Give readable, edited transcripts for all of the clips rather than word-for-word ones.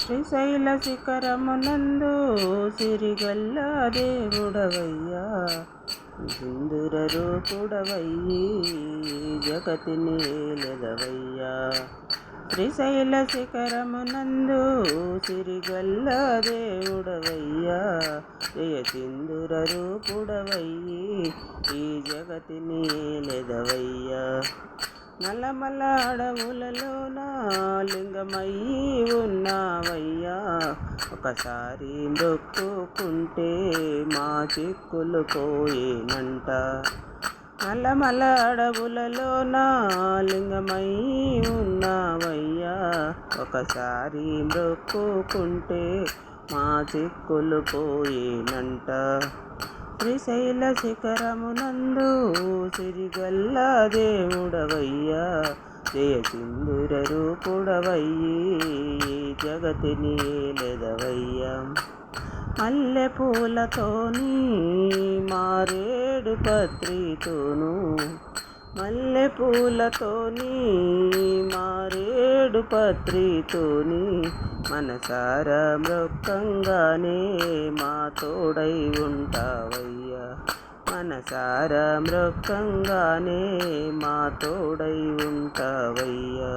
శ్రీశైల శిఖరమునందు సిరిగల్ల దేవుడవయ్యా, సుందర రూపుడవయ్యి జగతిని ఏలెదవయ్యా. శ్రీశైల శిఖరమునందు సిరిగల్ల దేవుడవయ్యా, జయ సింధుర రూపుడవయ్యి ఈ జగతిని ఏలెదవయ్యా. నల్లమల్ల అడవులలోన లింగమయ్యి ఉన్నావయ్యా, ఒకసారి మొక్కుకుంటే మా చిక్కులు పోయేనంట. నల్లమల్ల అడవులలోన లింగమయ్యి ఉన్నావయ్యా, ఒకసారి మొక్కుకుంటే మా చిక్కులు పోయేనంట. శ్రీశైల శిఖరమునందు సిరిగల్ల దేవుడవయ్యా, జయ సింధుర రూపుడవయ్యి జగతిని ఏలెదవయ్యా. మల్లె పూలతోని మారేడు పత్రితోను, మల్లె పూలతోని మారేడు పత్రితోని మనసారా మృక్కంగానే మా తోడై ఉంటావయ్యా. మనసారా మృక్కంగానే మా తోడై ఉంటావయ్యా.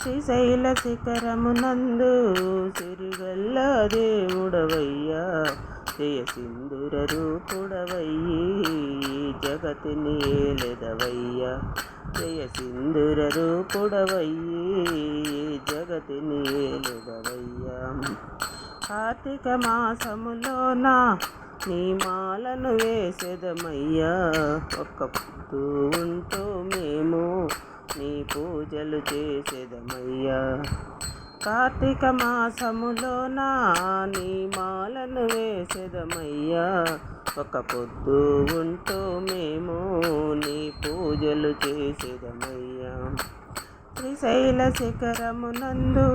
శ్రీశైల శిఖరమునందు సిరిగల్ల దేవుడవయ్యా, జయ సింధుర రూపుడవయ్యి జగతిని ఏలెదవయ్యా. జయ సింధుర రూపుడవయ్యి జగతిని ఏలెదవయ్యా. కార్తీక మాసములోన నీ మాలను వేసెదమయ్యా, ఒక్క పొద్దు ఉంటూ మేము నీ పూజలు చేసేదమయ్యా. కార్తీక మాసములోన నీ మాలను వేసెదమయ్యా, ఒక పొద్దు ఉంటూ మేము నీ పూజలు చేసేదమయ్యా. శ్రీశైల శిఖరమునందు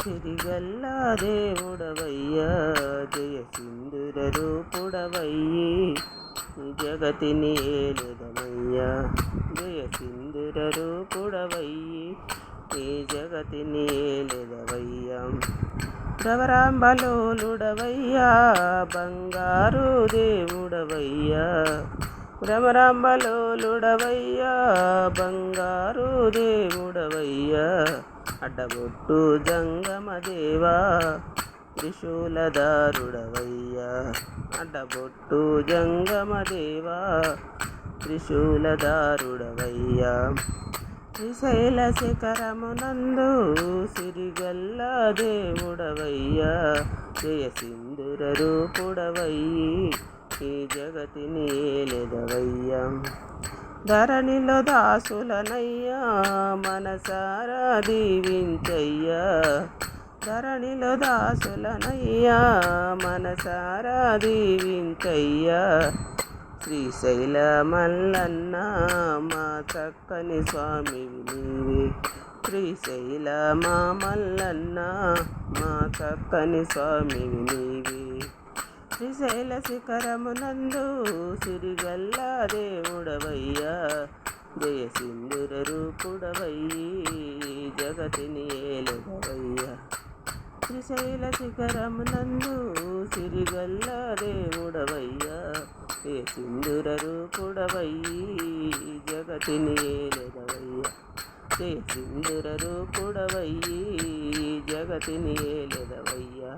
సిరిగల్ల దేవుడవయ్యా, జయ సింధుర రూపుడవయ్యి జగతిని ఏలెదవయ్యా. జయ సింధుర రూపుడవయ్యి ఈ జగతిని ఏలెదవయ్యా. భ్రమరాంబలోలుడవయ్యా, బంగారు దేవుడవయ్యా. భ్రమరాంబలోలుడవయ్యా, బంగారు దేవుడవయ్యా. అడ్డబొట్టు జంగమదేవా, త్రిశూలధారుడవయ్యా. అడ్డబొట్టు జంగమదేవా, త్రిశూలధారుడవయ్యా. శ్రీశైల శిఖరమునందు సిరిగల్ల దేవుడవయ్యా, జయ సింధుర రూపుడవయ్యి ఈ జగతిని ఏలెదవయ్యా. ధరణిలో దాసులనయ్యా, మనసారా దీవించయ్యా. ధరణిలో దాసులనయ్యా, మనసారా దీవించయ్యా. శ్రీశైల మల్లన్న మా చక్కని స్వామివి నీవే. శ్రీశైల మా మల్లన్న మా చక్కని స్వామివి నీవే. శ్రీశైల శిఖరమునందు సిరిగల్ల దేవుడవయ్యా, జయ సింధుర రూపుడవయ్యి జగతిని ఏలెదవయ్యా. శ్రీశైల శిఖరమునందు సిరిగల్ల దేవుడవయ్యా, జయ సింధుర రూపుడవయ్యి జగతిని ఏలెదవయ్యా. జయ సింధుర రూపుడవయ్యి జగతిని ఏలెదవయ్యా.